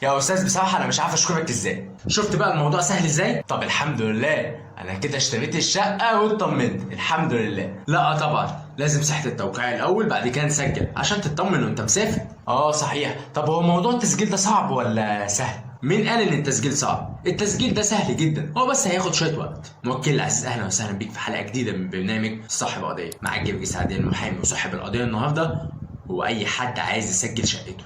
يا استاذ بصراحه انا مش عارف اشكرك ازاي. شفت بقى الموضوع سهل ازاي؟ طب الحمد لله انا كده اشتريت الشقه واطمنت الحمد لله. لا طبعا لازم صحه التوقيع الاول، بعد كده نسجل عشان تطمن وانت مسافر. اه صحيح. طب هو موضوع التسجيل ده صعب ولا سهل؟ مين قال ان التسجيل صعب؟ التسجيل ده سهل جدا، هو بس هياخد شويه وقت. موكل العزيز اهلا وسهلا بيك في حلقه جديده من برنامج صاحب قضيه. معاك جرجس عادل المحامي وصاحب القضيه النهارده هو اي حد عايز يسجل شقته.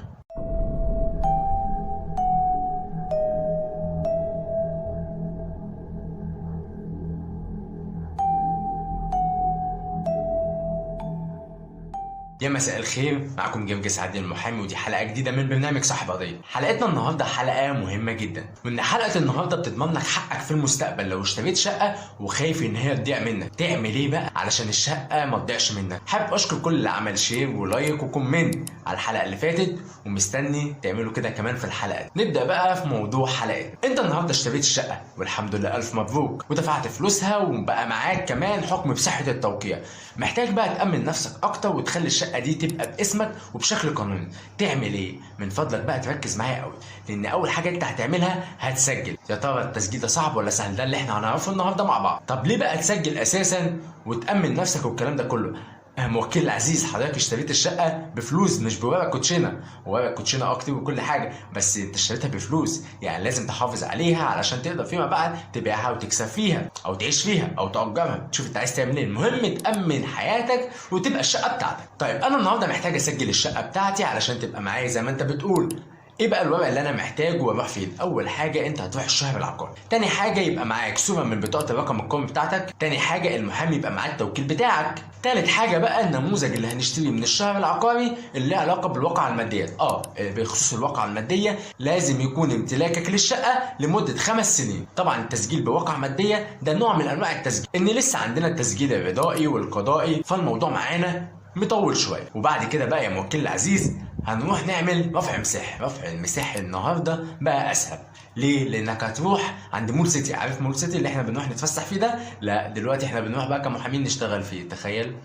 يا مساء الخير، معكم جرجس عادل المحامي ودي حلقه جديده من برنامج صاحب قضيه. حلقتنا النهارده حلقه مهمه جدا، وان حلقه النهارده بتضمن لك حقك في المستقبل لو اشتريت شقه وخايف ان هي تضيع منك. تعمل ايه بقى علشان الشقه ما تضيعش منك؟ حابب اشكر كل اللي عمل شير ولايك وكومنت على الحلقه اللي فاتت، ومستني تعملوا كده كمان في الحلقه دي. نبدا بقى في موضوع حلقتنا. انت النهارده اشتريت الشقه والحمد لله الف مبروك، ودفعت فلوسها وبقى معاك كمان حكم بصحه التوقيع. محتاج بقى تامن نفسك اكتر وتخلي الشقه دي تبقى باسمك وبشكل قانوني. تعمل ايه؟ من فضلك بقى تركز معايا قوي، لان اول حاجه انت هتعملها هتسجل. يا ترى التسجيل ده صعب ولا سهل؟ ده اللي احنا هنعرفه النهارده مع بعض. طب ليه بقى تسجل اساسا وتامن نفسك والكلام ده كله؟ موكل العزيز، حضرتك اشتريت الشقه بفلوس مش بورق كوتشينه. ورق كوتشينه اكتر وكل حاجه، بس انت اشتريتها بفلوس، يعني لازم تحافظ عليها علشان تقدر فيما بعد تبيعها وتكسب فيها او تعيش فيها او تأجرها، تشوف انت عايز تعمل ايه. المهم تأمن حياتك وتبقى الشقه بتاعتك. طيب انا النهارده محتاج اسجل الشقه بتاعتي علشان تبقى معايا زي ما انت بتقول. ايه بقى الورق اللي انا محتاجه واروح فين؟ اول حاجه انت هتروح الشهر العقاري. تاني حاجه يبقى معاك صوره من بطاقه الرقم القومي بتاعتك. تاني حاجه المحامي يبقى معاه التوكيل بتاعك. تالت حاجه بقى النموذج اللي هنشتريه من الشهر العقاري اللي له علاقه بالواقعه الماديه. بخصوص الواقعه الماديه لازم يكون امتلاكك للشقه لمده 5 سنين. طبعا التسجيل بواقعه ماديه ده نوع من انواع التسجيل، ان لسه عندنا التسجيل الرضائي والقضائي، فالموضوع معانا مطول شويه. وبعد كده بقى يا موكل العزيز هنروح نعمل رفع مساحي. رفع المساحي النهارده بقى اسهل. ليه؟ لانك هتروح عند مول سيتي. عارف مول سيتي اللي احنا بنروح نتفسح فيه ده؟ لا دلوقتي احنا بنروح بقى كمحامين نشتغل فيه. تخيل،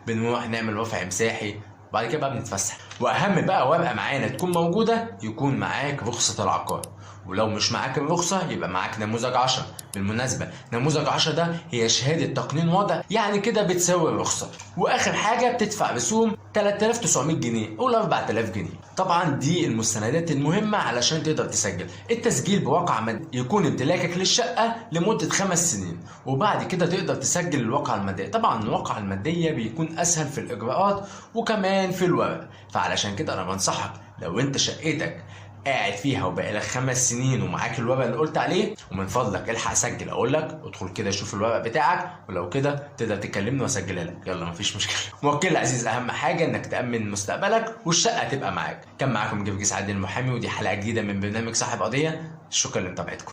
بنروح نعمل رفع مساحي وبعد كده بقى بنتفسح. واهم بقى ورقه معانا تكون موجوده، يكون معاك رخصه العقار. ولو مش معاك الرخصه يبقى معاك نموذج 10. بالمناسبه نموذج 10 ده هي شهاده تقنين وضع، يعني كده بتساوي الرخصه. واخر حاجه بتدفع رسوم 3900 جنيه او 4000 جنيه. طبعا دي المستندات المهمه علشان تقدر تسجل. التسجيل بواقعه ماديه يكون امتلاكك للشقه لمده 5 سنين، وبعد كده تقدر تسجل الواقعه الماديه. طبعا الواقعه الماديه بيكون اسهل في الاجراءات وكمان في الورق، فعلشان كده انا بنصحك لو انت شقتك قاعد فيها وبقى لك 5 سنين ومعاك الورق اللي قلت عليه، ومن فضلك الحق سجل. اقول لك ادخل كده شوف الورق بتاعك، ولو كده تقدر تكلمني واسجلها لك. يلا مفيش مشكله. موكل العزيز اهم حاجه انك تامن مستقبلك والشقه تبقى معاك. كان معاكم جرجس عادل المحامي ودي حلقه جديده من برنامج صاحب قضيه. شكرا لمتابعتكم.